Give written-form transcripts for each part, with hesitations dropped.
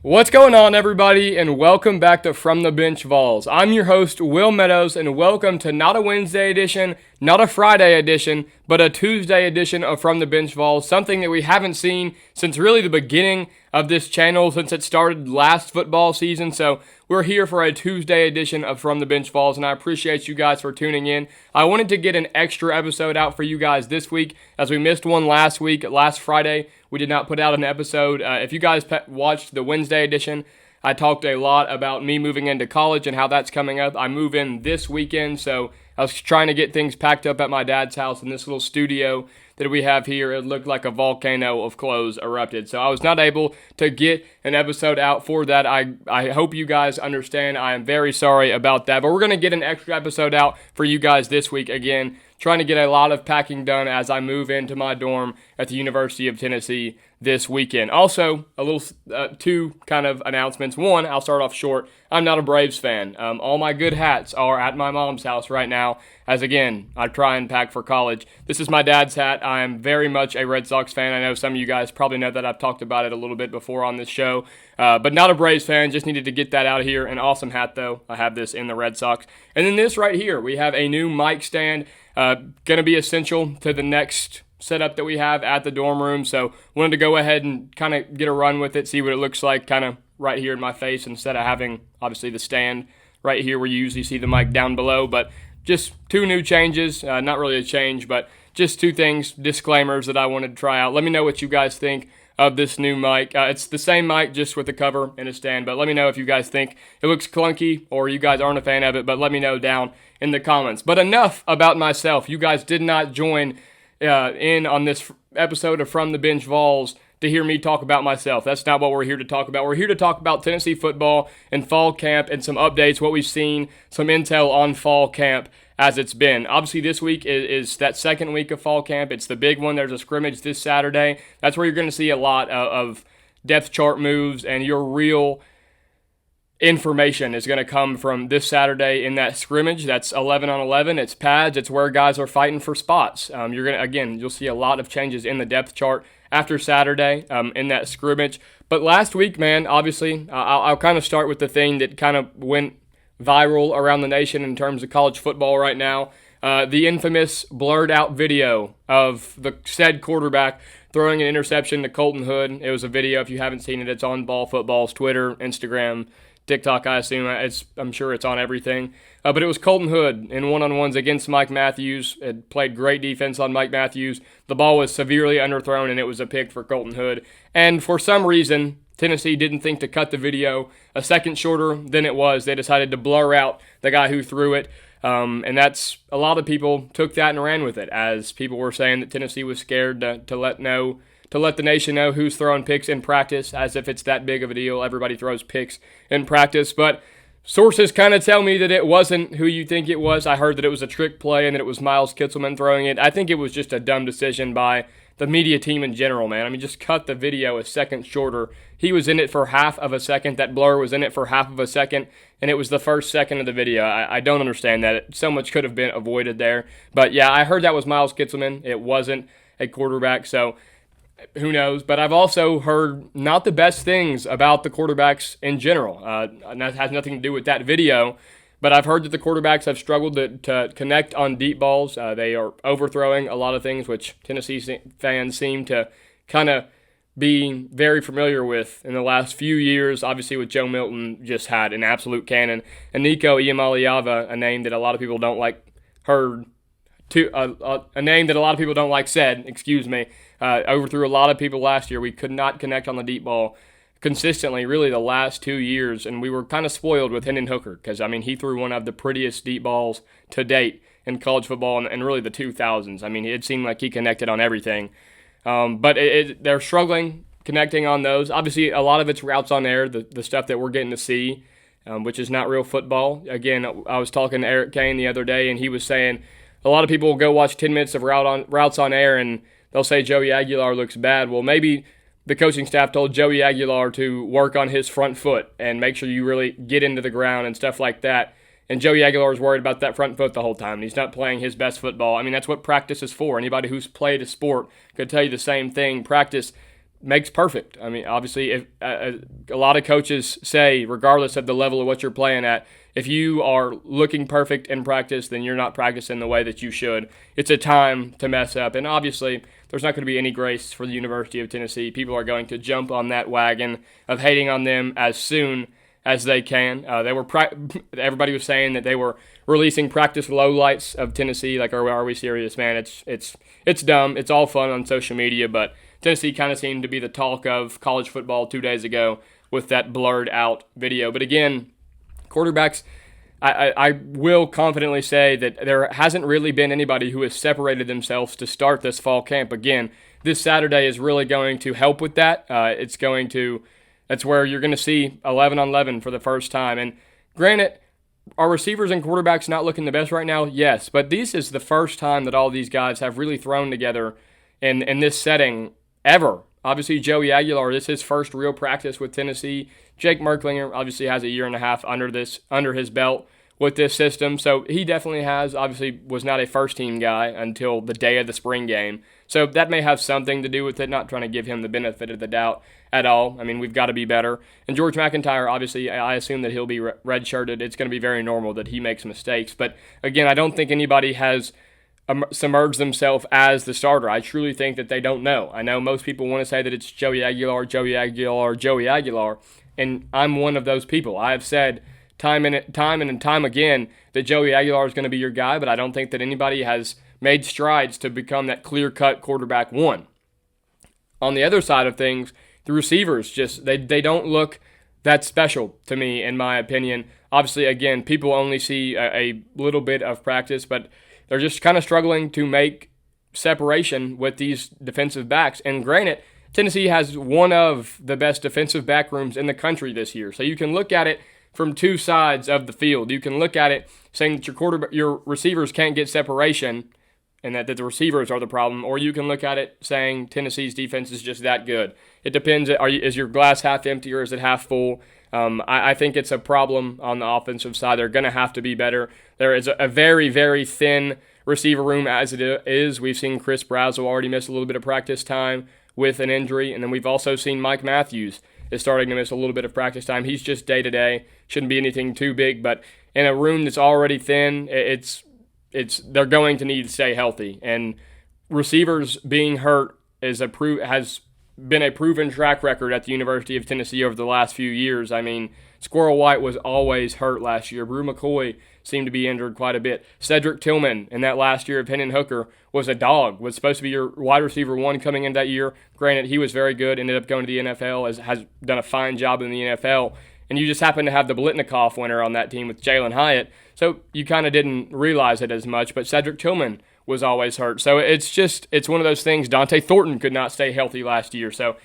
What's going on, everybody, and welcome back to From The Bench Vols. I'm your host, Will Meadows, and welcome to not a Wednesday edition, not a Friday edition, but a Tuesday edition of From The Bench Vols, something that we haven't seen since really the beginning of this channel, since it started last football season. So we're here for a Tuesday edition of From The Bench Vols, and I appreciate you guys for tuning in. I wanted to get an extra episode out for you guys this week, as we missed one last week, last Friday. We did not put out an episode. If you guys watched the Wednesday edition, I talked a lot about me moving into college and how that's coming up. I move in this weekend, so I was trying to get things packed up at my dad's house in this little studio that we have here. It looked like a volcano of clothes erupted, so I was not able to get an episode out for that. I hope you guys understand. I am very sorry about that, but we're going to get an extra episode out for you guys this week again, trying to get a lot of packing done as I move into my dorm at the University of Tennessee this weekend. Also, a little two kind of announcements. One, I'll start off short. I'm not a Braves fan. All my good hats are at my mom's house right now, as again, I try and pack for college. This is my dad's hat. I am very much a Red Sox fan. I know some of you guys probably know that. I've talked about it a little bit before on this show, but not a Braves fan. Just needed to get that out here. An awesome hat, though. I have this in the Red Sox. And then this right here, we have a new mic stand. Going to be essential to the next setup that we have at the dorm room, so wanted to go ahead and kind of get a run with it, see what it looks like kind of right here in my face instead of having, obviously, the stand right here where you usually see the mic down below. But just two new changes, not really a change, but just two things, disclaimers that I wanted to try out. Let me know what you guys think of this new mic. It's the same mic, just with the cover and a stand, but let me know if you guys think it looks clunky or you guys aren't a fan of it, but let me know down in the comments. But enough about myself. You guys did not join in on this episode of From The Bench Vols to hear me talk about myself. That's not what we're here to talk about. We're here to talk about Tennessee football and fall camp and some updates, what we've seen, some intel on fall camp as it's been. Obviously, this week is that second week of fall camp. It's the big one. There's a scrimmage this Saturday. That's where you're going to see a lot of depth chart moves, and your real information is going to come from this Saturday in that scrimmage. That's 11 on 11. It's pads. It's where guys are fighting for spots. You'll see a lot of changes in the depth chart after Saturday in that scrimmage. But last week, man, obviously, I'll kind of start with the thing that kind of went viral around the nation in terms of college football right now. The infamous blurred out video of the said quarterback throwing an interception to Colton Hood. It was a video. If you haven't seen it, it's on Ball Football's Twitter, Instagram, TikTok, I assume. I'm sure it's on everything. But it was Colton Hood in one-on-ones against Mike Matthews. It played great defense on Mike Matthews. The ball was severely underthrown, and it was a pick for Colton Hood. And for some reason, Tennessee didn't think to cut the video a second shorter than it was. They decided to blur out the guy who threw it. And that's, a lot of people took that and ran with it, as people were saying that Tennessee was scared to let the nation know who's throwing picks in practice, as if it's that big of a deal. Everybody throws picks in practice, but sources kind of tell me that it wasn't who you think it was. I heard that it was a trick play and that it was Miles Kitselman throwing it. I think it was just a dumb decision by the media team in general, man. I mean, just cut the video a second shorter. He was in it for half of a second. That blur was in it for half of a second, and it was the first second of the video. I don't understand that. So much could have been avoided there. But yeah, I heard that was Miles Kitselman. It wasn't a quarterback, so who knows? But I've also heard not the best things about the quarterbacks in general. And that has nothing to do with that video. But I've heard that the quarterbacks have struggled to connect on deep balls. They are overthrowing a lot of things, which Tennessee fans seem to kind of be very familiar with in the last few years. Obviously, with Joe Milton, just had an absolute cannon. And Nico Iamaleava, a name that a lot of people don't like a name that a lot of people don't like said, overthrew a lot of people last year. We could not connect on the deep ball consistently, really, the last 2 years, and we were kind of spoiled with Hendon Hooker, because, I mean, he threw one of the prettiest deep balls to date in college football and really the 2000s. I mean, it seemed like he connected on everything. But they're struggling connecting on those. Obviously, a lot of it's routes on air, the stuff that we're getting to see, which is not real football. Again, I was talking to Eric Kane the other day, and he was saying a lot of people will go watch 10 minutes of routes on air, and they'll say Joey Aguilar looks bad. Well, maybe the coaching staff told Joey Aguilar to work on his front foot and make sure you really get into the ground and stuff like that. And Joey Aguilar is worried about that front foot the whole time. He's not playing his best football. I mean, that's what practice is for. Anybody who's played a sport could tell you the same thing. Practice makes perfect. I mean, obviously, if a lot of coaches say, regardless of the level of what you're playing at, if you are looking perfect in practice, then you're not practicing the way that you should. It's a time to mess up. And obviously, there's not going to be any grace for the University of Tennessee. People are going to jump on that wagon of hating on them as soon as they can. Everybody was saying that they were releasing practice lowlights of Tennessee. Like, are we serious, man? It's dumb. It's all fun on social media, but Tennessee kind of seemed to be the talk of college football 2 days ago with that blurred out video. But again, quarterbacks, I will confidently say that there hasn't really been anybody who has separated themselves to start this fall camp. Again, this Saturday is really going to help with that. That's where you're going to see 11 on 11 for the first time. And granted, are receivers and quarterbacks not looking the best right now? Yes, but this is the first time that all these guys have really thrown together in this setting ever. Obviously, Joey Aguilar, this is his first real practice with Tennessee. Jake Merklinger obviously has a year and a half under his belt with this system, so he definitely obviously was not a first-team guy until the day of the spring game. So that may have something to do with it, not trying to give him the benefit of the doubt at all. I mean, we've got to be better. And George McIntyre, obviously, I assume that he'll be redshirted. It's going to be very normal that he makes mistakes. But again, I don't think anybody has submerged themselves as the starter. I truly think that they don't know. I know most people want to say that it's Joey Aguilar, and I'm one of those people. I have said time and time again that Joey Aguilar is going to be your guy, but I don't think that anybody has made strides to become that clear-cut quarterback one. On the other side of things, the receivers just they don't look that special to me, in my opinion. Obviously, again, people only see a little bit of practice, but they're just kind of struggling to make separation with these defensive backs. And granted, Tennessee has one of the best defensive back rooms in the country this year. So you can look at it from two sides of the field. You can look at it saying that your receivers can't get separation and that the receivers are the problem, or you can look at it saying Tennessee's defense is just that good. It depends. Is your glass half empty or is it half full? I think it's a problem on the offensive side. They're going to have to be better. There is a very, very thin receiver room as it is. We've seen Chris Brazzell already miss a little bit of practice time with an injury, and then we've also seen Mike Matthews is starting to miss a little bit of practice time. He's just day-to-day. Shouldn't be anything too big, but in a room that's already thin, they're going to need to stay healthy. And receivers being hurt has been a proven track record at the University of Tennessee over the last few years. I mean, Squirrel White was always hurt last year. Jeron McCoy seemed to be injured quite a bit. Cedric Tillman in that last year of Hendon Hooker was a dog, was supposed to be your wide receiver one coming in that year. Granted, he was very good, ended up going to the NFL, has done a fine job in the NFL. And you just happen to have the Blitnikoff winner on that team with Jalen Hyatt. So you kind of didn't realize it as much, but Cedric Tillman was always hurt. So it's one of those things. Dante Thornton could not stay healthy last year. So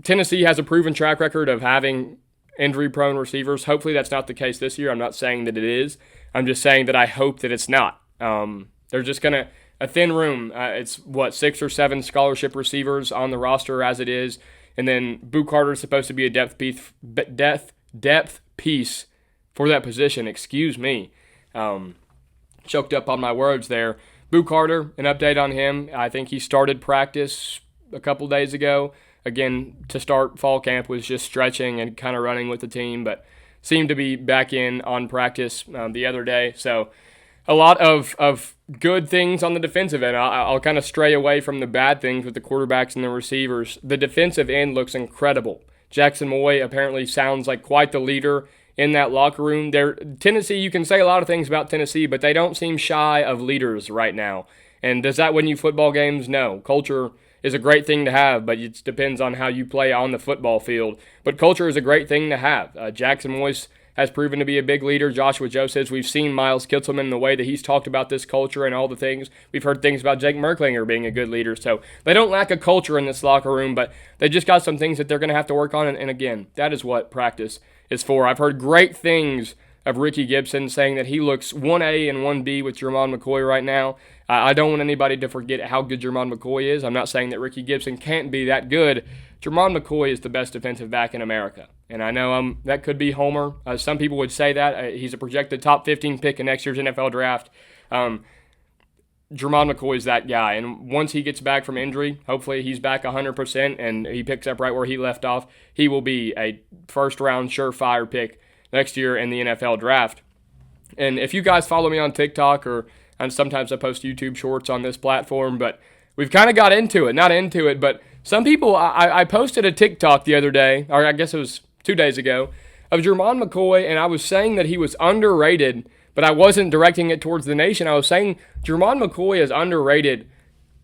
Tennessee has a proven track record of having injury-prone receivers. Hopefully that's not the case this year. I'm not saying that it is. I'm just saying that I hope that it's not. They're just going to – a thin room. It's, 6 or 7 scholarship receivers on the roster as it is. And then Boo Carter is supposed to be a depth piece for that position. Excuse me. Choked up on my words there. Boo Carter, an update on him. I think he started practice a couple days ago. Again, to start fall camp was just stretching and kind of running with the team, but seemed to be back in on practice the other day. So a lot of good things on the defensive end. I'll kind of stray away from the bad things with the quarterbacks and the receivers. The defensive end looks incredible. Jackson Moy apparently sounds like quite the leader in that locker room. Tennessee, you can say a lot of things about Tennessee, but they don't seem shy of leaders right now. And does that win you football games? No. Culture is a great thing to have, but it depends on how you play on the football field. But culture is a great thing to have. Jackson Moyes has proven to be a big leader. Joshua Joe says we've seen Miles Kitselman in the way that he's talked about this culture and all the things. We've heard things about Jake Merklinger being a good leader. So they don't lack a culture in this locker room, but they just got some things that they're going to have to work on. And again, that is what practice is for. I've heard great things of Rickey Gibson saying that he looks 1A and 1B with Jeron McCoy right now. I don't want anybody to forget how good Jeron McCoy is. I'm not saying that Rickey Gibson can't be that good. Jeron McCoy is the best defensive back in America. And I know that could be Homer. Some people would say that. He's a projected top 15 pick in next year's NFL draft. Jeron McCoy is that guy. And once he gets back from injury, hopefully he's back 100% and he picks up right where he left off, he will be a first-round surefire pick next year in the NFL draft. And if you guys follow me on TikTok, and sometimes I post YouTube shorts on this platform, but we've kind of got not into it, but some people, I posted a TikTok the other day, or I guess it was 2 days ago, of Jeron McCoy, and I was saying that he was underrated, but I wasn't directing it towards the nation. I was saying Jeron McCoy is underrated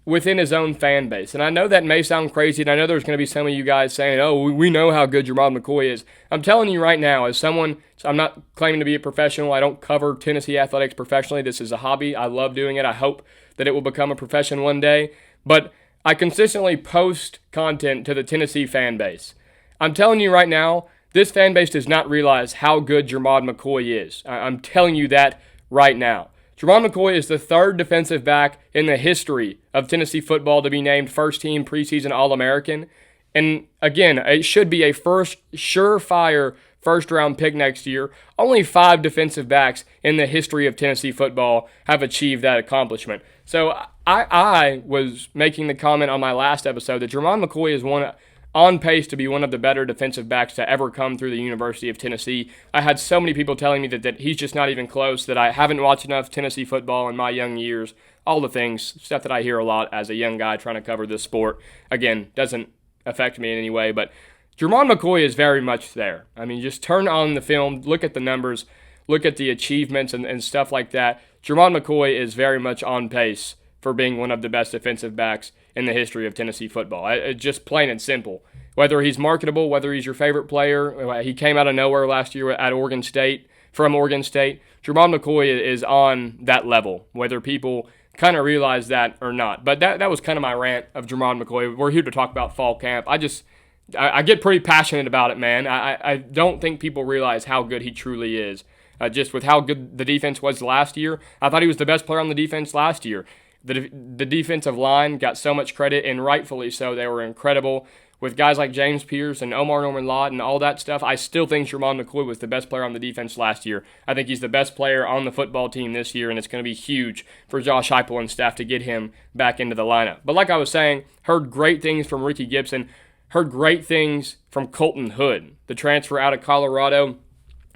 within his own fan base. And I know that may sound crazy, and I know there's going to be some of you guys saying, oh, we know how good Jeron McCoy is. I'm telling you right now, as someone, so I'm not claiming to be a professional. I don't cover Tennessee athletics professionally. This is a hobby. I love doing it. I hope that it will become a profession one day. But I consistently post content to the Tennessee fan base. I'm telling you right now, this fan base does not realize how good Jeron McCoy is. I'm telling you that right now. Jeron McCoy is the third defensive back in the history of Tennessee football to be named first-team preseason All-American. And again, it should be a surefire first-round pick next year. Only 5 defensive backs in the history of Tennessee football have achieved that accomplishment. So I was making the comment on my last episode that Jeron McCoy is on pace to be one of the better defensive backs to ever come through the University of Tennessee. I had so many people telling me that he's just not even close, that I haven't watched enough Tennessee football in my young years, all the things, stuff that I hear a lot as a young guy trying to cover this sport. Again, doesn't affect me in any way, but Jeron McCoy is very much there. I mean, just turn on the film, look at the numbers, look at the achievements and stuff like that. Jeron McCoy is very much on pace for being one of the best defensive backs in the history of Tennessee football. It's just plain and simple. Whether he's marketable, whether he's your favorite player, he came out of nowhere last year at Oregon State, from Oregon State. Jeron McCoy is on that level, whether people kind of realize that or not. But that was kind of my rant of Jeron McCoy. We're here to talk about fall camp. I get pretty passionate about it, man. I don't think people realize how good he truly is. Just with how good the defense was last year, I thought he was the best player on the defense last year. The defensive line got so much credit, and rightfully so. They were incredible. With guys like James Pierce and Omar Norman-Lott and all that stuff, I still think Jeron McCoy was the best player on the defense last year. I think he's the best player on the football team this year, and it's going to be huge for Josh Heupel and staff to get him back into the lineup. But like I was saying, heard great things from Rickey Gibson, heard great things from Colton Hood, the transfer out of Colorado,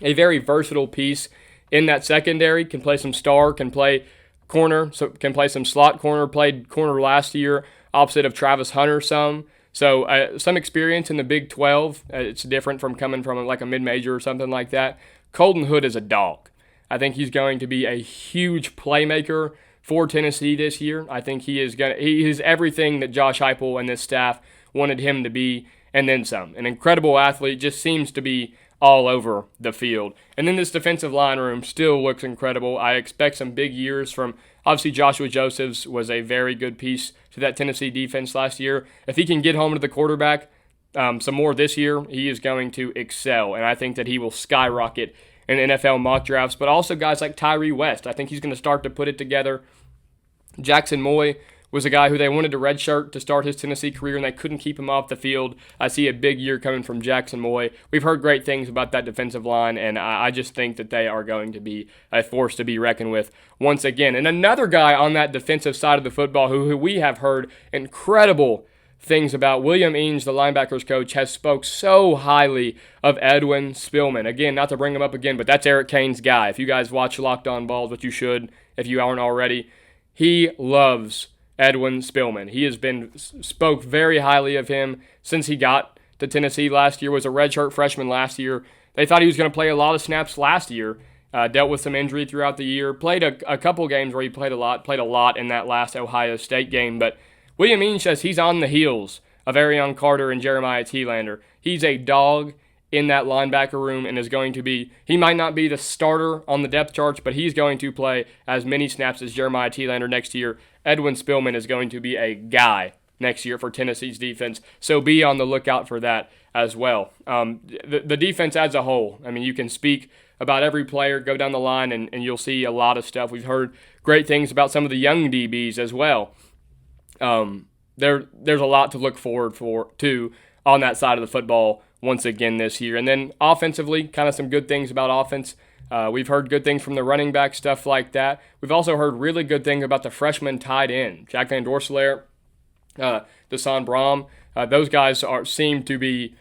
a very versatile piece in that secondary, can play some star, can play corner, so can play some slot corner, played corner last year, opposite of Travis Hunter some. So some experience in the Big 12. It's different from coming from like a mid-major or something like that. Colton Hood is a dog. I think he's going to be a huge playmaker for Tennessee this year. I think he is everything that Josh Heupel and this staff wanted him to be, and then some. An incredible athlete, just seems to be all over the field. And then this defensive line room still looks incredible. I expect some big years from, obviously, Joshua Josephs was a very good piece to that Tennessee defense last year. If he can get home to the quarterback some more this year, he is going to excel. And I think that he will skyrocket in NFL mock drafts. But also guys like Tyree West, I think he's going to start to put it together. Jackson Moy was a guy who they wanted to redshirt to start his Tennessee career, and they couldn't keep him off the field. I see a big year coming from Jackson Moy. We've heard great things about that defensive line, and I just think that they are going to be a force to be reckoned with once again. And another guy on that defensive side of the football who we have heard incredible things about, William Eanes, the linebackers coach, has spoke so highly of Edwin Spillman. Again, not to bring him up again, but that's Eric Cain's guy. If you guys watch Locked On Vols, which you should if you aren't already, he loves Edwin Spillman. He has spoke very highly of him since he got to Tennessee last year, was a redshirt freshman last year. They thought he was going to play a lot of snaps last year, dealt with some injury throughout the year, played a couple games where he played a lot in that last Ohio State game, but William Eanes says he's on the heels of Arion Carter and Jeremiah Thielander. He's a dog in that linebacker room and is going to be, he might not be the starter on the depth charts, but he's going to play as many snaps as Jeremiah Thielander next year. Edwin Spillman is going to be a guy next year for Tennessee's defense, so be on the lookout for that as well. The defense as a whole, I mean, you can speak about every player, go down the line, and you'll see a lot of stuff. We've heard great things about some of the young DBs as well. There's a lot to look forward to on that side of the football once again this year. And then offensively, kind of some good things about offense. We've heard good things from the running back, stuff like that. We've also heard really good things about the freshman tight end, Jack Van Dorselaer, Desan Brom. Those guys seem to be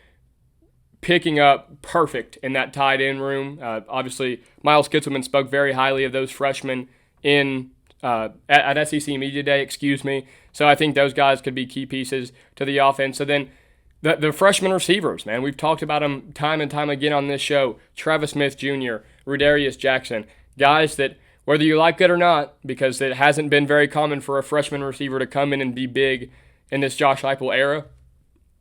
picking up perfect in that tight end room. Obviously, Miles Kitselman spoke very highly of those freshmen at SEC Media Day, So I think those guys could be key pieces to the offense. So then the freshman receivers, man, we've talked about them time and time again on this show. Travis Smith Jr., Rudarius Jackson, guys that, whether you like it or not, because it hasn't been very common for a freshman receiver to come in and be big in this Josh Heupel era,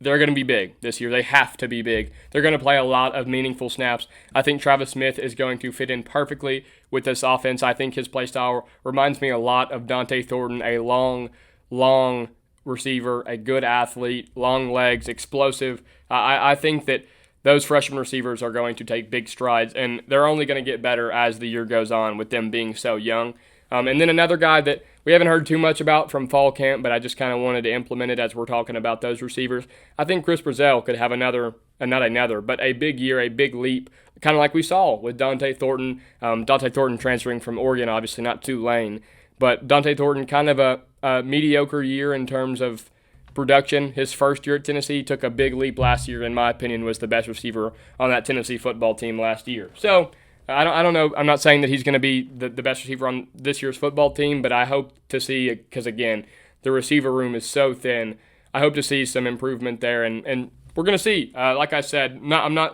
they're going to be big this year. They have to be big. They're going to play a lot of meaningful snaps. I think Travis Smith is going to fit in perfectly with this offense. I think his play style reminds me a lot of Dante Thornton, a long receiver, a good athlete, long legs, explosive. I think that those freshman receivers are going to take big strides, and they're only going to get better as the year goes on with them being so young. And then another guy that we haven't heard too much about from fall camp, but I just kind of wanted to implement it as we're talking about those receivers. I think Chris Brazell could have but a big year, a big leap, kind of like we saw with Dante Thornton. Dante Thornton transferring from Oregon, obviously not Tulane, but Dante Thornton kind of a mediocre year in terms of production. His first year at Tennessee took a big leap last year, in my opinion, was the best receiver on that Tennessee football team last year. So I don't know. I'm not saying that he's going to be the best receiver on this year's football team, but I hope to see, because again, the receiver room is so thin. I hope to see some improvement there, and we're going to see. Like I said,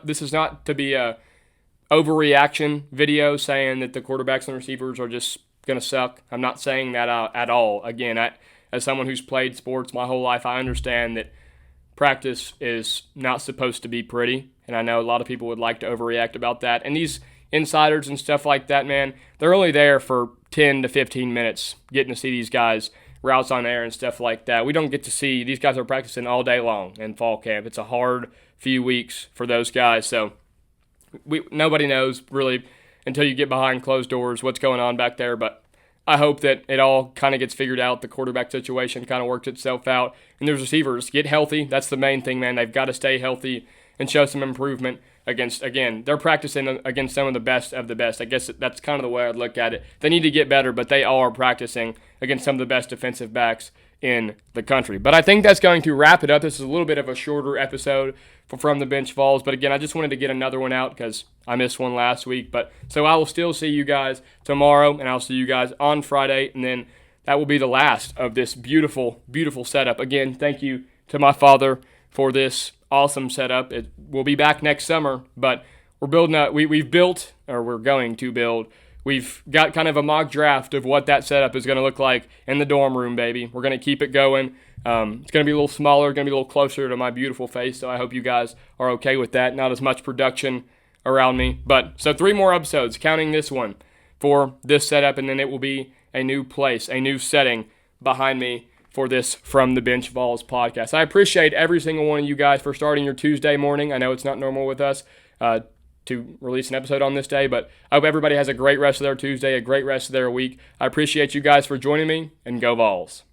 this is not to be a overreaction video saying that the quarterbacks and receivers are just going to suck. I'm not saying that at all. Again, as someone who's played sports my whole life, I understand that practice is not supposed to be pretty, and I know a lot of people would like to overreact about that. And these insiders and stuff like that, man, they're only there for 10 to 15 minutes, getting to see these guys routes on air and stuff like that. We don't get to see, these guys are practicing all day long in fall camp. It's a hard few weeks for those guys, so nobody knows really until you get behind closed doors what's going on back there, but I hope that it all kind of gets figured out. The quarterback situation kind of works itself out, and those receivers get healthy. That's the main thing, man. They've got to stay healthy and show some improvement against, again, they're practicing against some of the best of the best. I guess that's kind of the way I'd look at it. They need to get better, but they are practicing against some of the best defensive backs in the country. But I think that's going to wrap it up. This is a little bit of a shorter episode for From the Bench Vols, but again, I just wanted to get another one out because I missed one last week. But so I will still see you guys tomorrow, and I'll see you guys on Friday, and then that will be the last of this beautiful, beautiful setup. Again, thank you to my father for this awesome setup. We'll be back next summer, but we're building we're going to build. We've got kind of a mock draft of what that setup is going to look like in the dorm room, baby. We're going to keep it going. It's going to be a little smaller, going to be a little closer to my beautiful face, so I hope you guys are okay with that. Not as much production around me. But so 3 more episodes, counting this one, for this setup, and then it will be a new place, a new setting behind me for this From the Bench Vols podcast. I appreciate every single one of you guys for starting your Tuesday morning. I know it's not normal with us to release an episode on this day, but I hope everybody has a great rest of their Tuesday, a great rest of their week. I appreciate you guys for joining me, and go Vols.